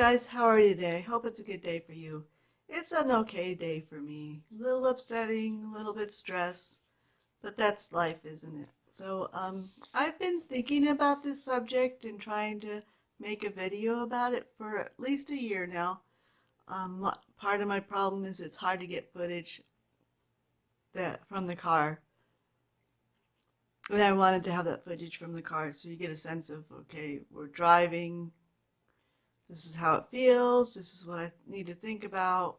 guys, how are you today? Hope it's a good day for you. It's an okay day for me. A little upsetting, a little bit stressed, but that's life, isn't it? I've been thinking about this subject and trying to make a video about it for at least a year now. Part of my problem is it's hard to get footage from the car. And I wanted to have that footage from the car so you get a sense of, okay, we're driving. This is how it feels. This is what I need to think about.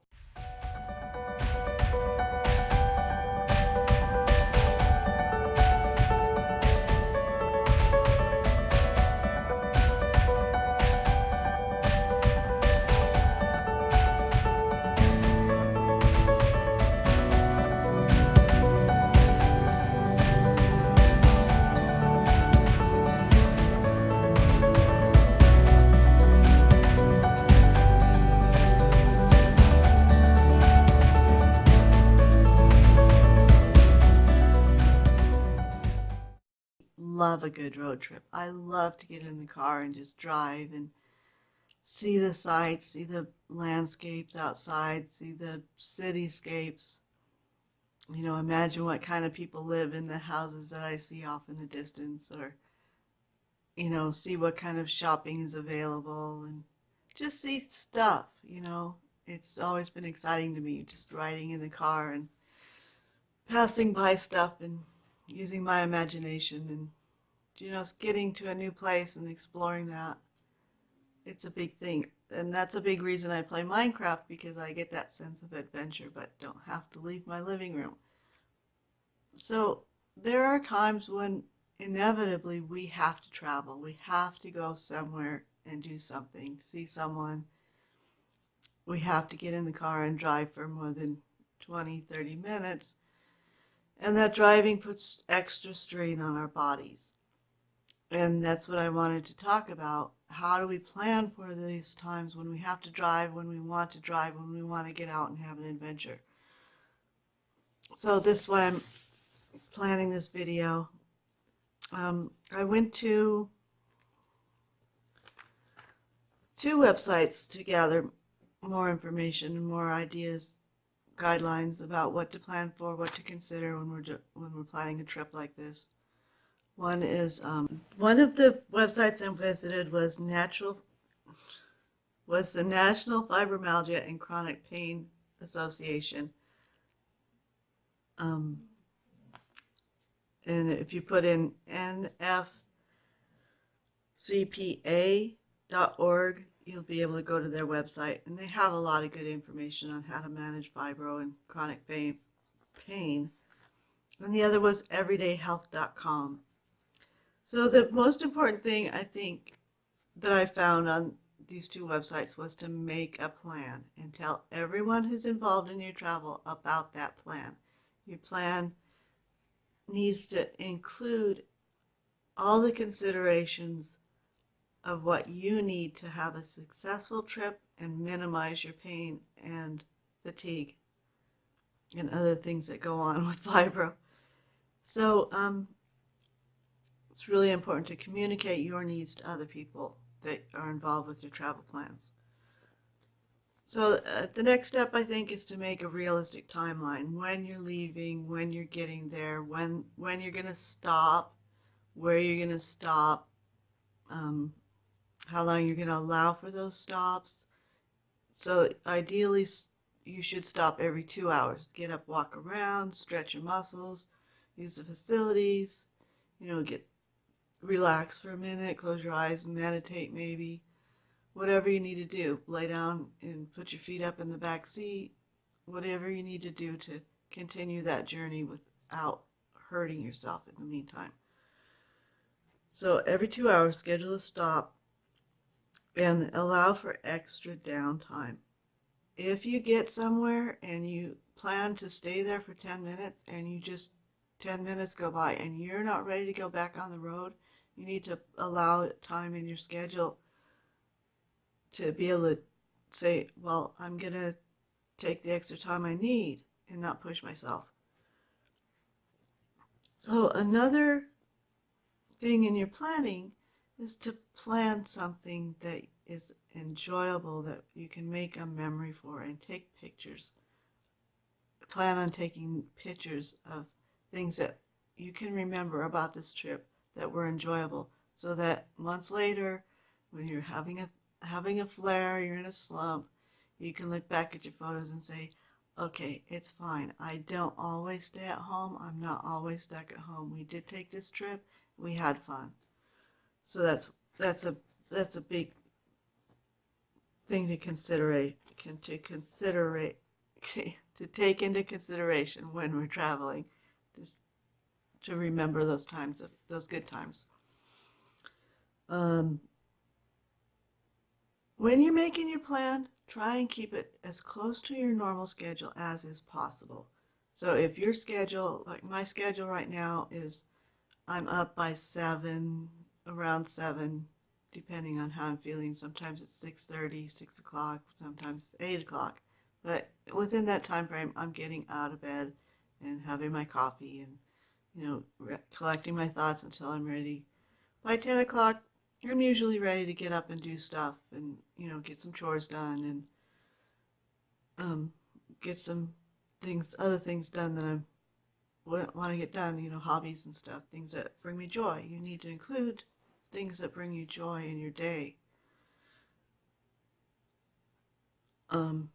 Love a good road trip. I love to get in the car and just drive and see the sights, see the landscapes outside, see the cityscapes. You know, imagine what kind of people live in the houses that I see off in the distance, or, you know, see what kind of shopping is available and just see stuff, you know. It's always been exciting to me, just riding in the car and passing by stuff and using my imagination and, you know, getting to a new place and exploring that. It's a big thing. And that's a big reason I play Minecraft, because I get that sense of adventure but don't have to leave my living room. So there are times when inevitably we have to travel. We have to go somewhere and do something, see someone. We have to get in the car and drive for more than 20, 30 minutes. And that driving puts extra strain on our bodies. And that's what I wanted to talk about. How do we plan for these times when we have to drive, when we want to drive, when we want to get out and have an adventure? So this is why I'm planning this video. I went to two websites to gather more information and more ideas, guidelines about what to plan for, what to consider when we're planning a trip like this. One is one of the websites I visited was the National Fibromyalgia and Chronic Pain Association. And if you put in nfcpa.org, you'll be able to go to their website, and they have a lot of good information on how to manage fibro and chronic pain. And the other was everydayhealth.com. So the most important thing I think that I found on these two websites was to make a plan and tell everyone who's involved in your travel about that plan. Your plan needs to include all the considerations of what you need to have a successful trip and minimize your pain and fatigue and other things that go on with fibro. So it's really important to communicate your needs to other people that are involved with your travel plans. So the next step, I think, is to make a realistic timeline. When you're leaving, when you're getting there, when you're going to stop, where you're going to stop, how long you're going to allow for those stops. So ideally, you should stop every 2 hours. Get up, walk around, stretch your muscles, use the facilities, you know, relax for a minute, close your eyes and meditate maybe. Whatever you need to do, lay down and put your feet up in the back seat, whatever you need to do to continue that journey without hurting yourself in the meantime. So every 2 hours, schedule a stop and allow for extra downtime. If you get somewhere and you plan to stay there for 10 minutes and 10 minutes go by and you're not ready to go back on the road, you need to allow time in your schedule to be able to say, well, I'm going to take the extra time I need and not push myself. So another thing in your planning is to plan something that is enjoyable, that you can make a memory for, and take pictures. Plan on taking pictures of things that you can remember about this trip that were enjoyable, so that months later, when you're having a flare, you're in a slump, you can look back at your photos and say, okay, it's fine. I don't always stay at home. I'm not always stuck at home. We did take this trip. We had fun. So that's a that's a big thing to to take into consideration when we're traveling, just to remember those times, those good times. Um, when you're making your plan, try and keep it as close to your normal schedule as is possible. So if your schedule, like my schedule right now is, I'm up by 7, around 7, depending on how I'm feeling. Sometimes it's 6:30, 6 o'clock, sometimes it's 8 o'clock. But within that time frame, I'm getting out of bed and having my coffee and, collecting my thoughts until I'm ready. By 10 o'clock, I'm usually ready to get up and do stuff and, get some chores done and get some other things done that I want to get done, hobbies and stuff, things that bring me joy. You need to include things that bring you joy in your day. Um,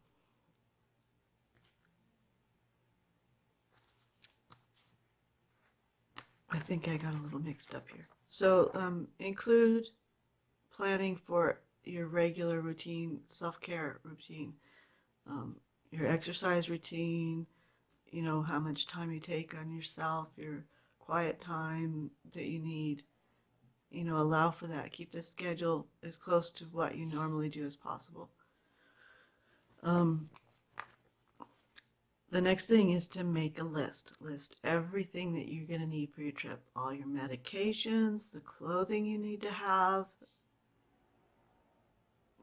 I think I got a little mixed up here. So include planning for your regular routine, self-care routine, your exercise routine, how much time you take on yourself, your quiet time that you need. Allow for that. Keep the schedule as close to what you normally do as possible. The next thing is to make a list. List everything that you're going to need for your trip. All your medications, the clothing you need to have.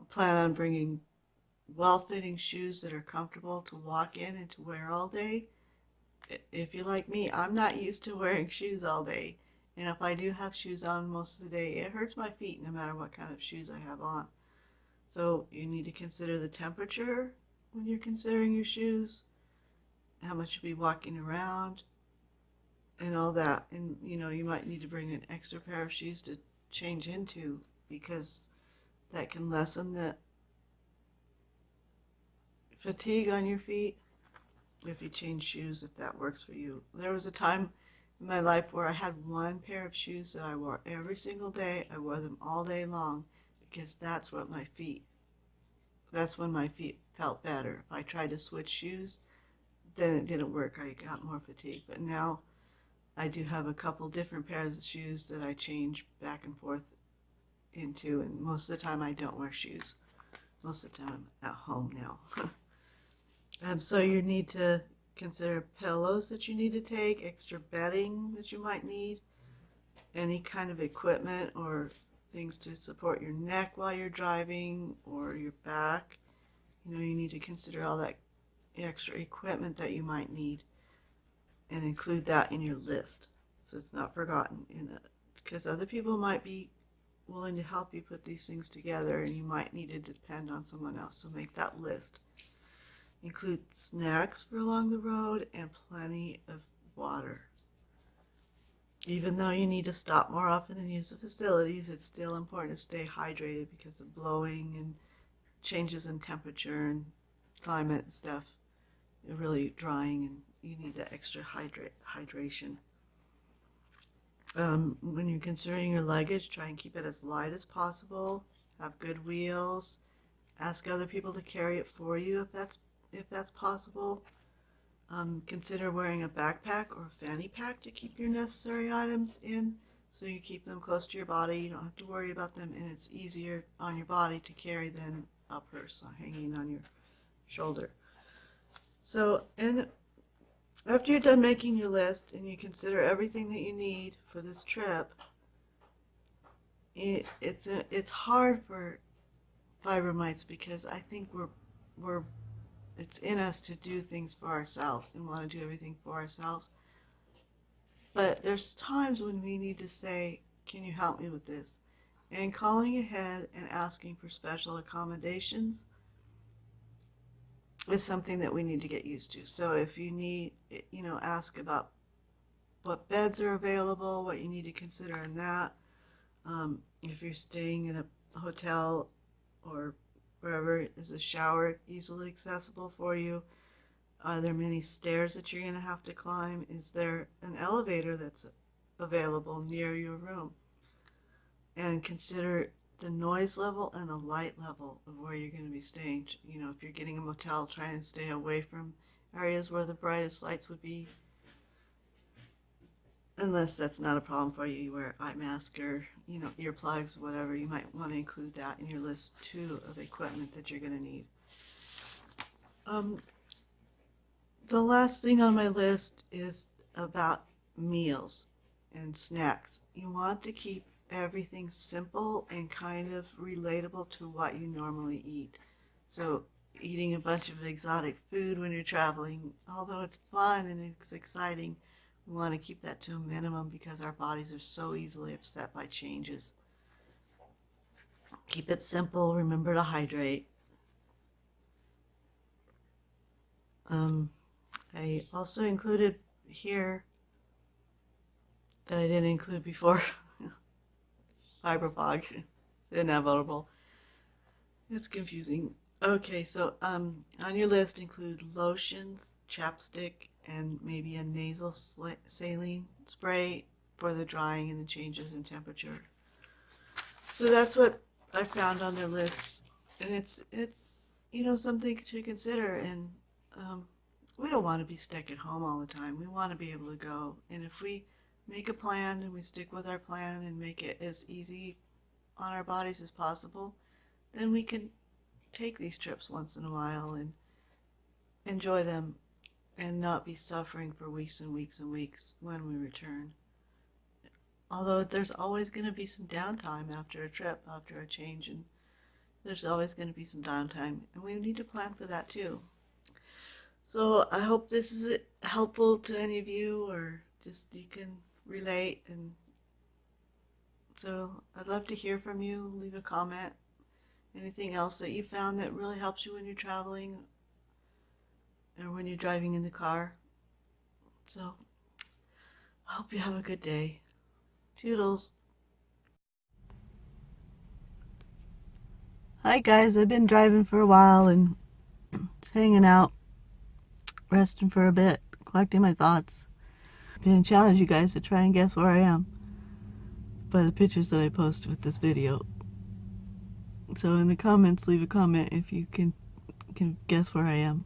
Plan on bringing well-fitting shoes that are comfortable to walk in and to wear all day. If you're like me, I'm not used to wearing shoes all day. And if I do have shoes on most of the day, it hurts my feet no matter what kind of shoes I have on. So you need to consider the temperature when you're considering your shoes, how much you'll be walking around, and all that. And you might need to bring an extra pair of shoes to change into, because that can lessen the fatigue on your feet if you change shoes, if that works for you. There was a time in my life where I had one pair of shoes that I wore every single day. I wore them all day long because that's when my feet felt better. If I tried to switch shoes, then it didn't work. I got more fatigue. But now I do have a couple different pairs of shoes that I change back and forth into, and most of the time I don't wear shoes. Most of the time I'm at home now. So you need to consider pillows that you need to take, extra bedding that you might need, any kind of equipment or things to support your neck while you're driving or your back. You need to consider all that extra equipment that you might need and include that in your list so it's not forgotten, because other people might be willing to help you put these things together and you might need to depend on someone else. So make that list. Include snacks for along the road and plenty of water. Even though you need to stop more often and use the facilities, it's still important to stay hydrated because of blowing and changes in temperature and climate and stuff. You're really drying and you need that extra hydration. When you're considering your luggage, try and keep it as light as possible. Have good wheels. Ask other people to carry it for you if that's possible. Consider wearing a backpack or a fanny pack to keep your necessary items in, so you keep them close to your body. You don't have to worry about them, and it's easier on your body to carry than a purse hanging on your shoulder. So, and after you're done making your list and you consider everything that you need for this trip, it's hard for fibromyalgia because I think it's in us to do things for ourselves and want to do everything for ourselves. But there's times when we need to say, can you help me with this? And calling ahead and asking for special accommodations is something that we need to get used to. So if you need, ask about what beds are available, what you need to consider in that. If you're staying in a hotel or wherever, is a shower easily accessible for you? Are there many stairs that you're going to have to climb? Is there an elevator that's available near your room? And consider the noise level and the light level of where you're going to be staying. If you're getting a motel, try and stay away from areas where the brightest lights would be. Unless that's not a problem for you, you wear eye mask or, earplugs, whatever. You might want to include that in your list too of equipment that you're going to need. The last thing on my list is about meals and snacks. You want to keep everything simple and kind of relatable to what you normally eat. So eating a bunch of exotic food when you're traveling, although it's fun and it's exciting, we want to keep that to a minimum because our bodies are so easily upset by changes. Keep it simple. Remember to hydrate. I also included here that I didn't include before. Fibromyalgia. It's inevitable. It's confusing. Okay, so on your list include lotions, chapstick, and maybe a nasal saline spray for the drying and the changes in temperature. So that's what I found on their list, and it's something to consider. And we don't want to be stuck at home all the time. We want to be able to go, and if we make a plan and we stick with our plan and make it as easy on our bodies as possible, then we can take these trips once in a while and enjoy them and not be suffering for weeks and weeks and weeks when we return. Although there's always going to be some downtime after a trip, after a change, and there's always going to be some downtime, and we need to plan for that too. So I hope this is helpful to any of you, or just you can relate. And so I'd love to hear from you. Leave a comment. Anything else that you found that really helps you when you're traveling or when you're driving in the car. So I hope you have a good day. Toodles. Hi guys, I've been driving for a while and hanging out, resting for a bit, collecting my thoughts. I'm going to challenge you guys to try and guess where I am by the pictures that I post with this video. So in the comments, leave a comment if you can guess where I am.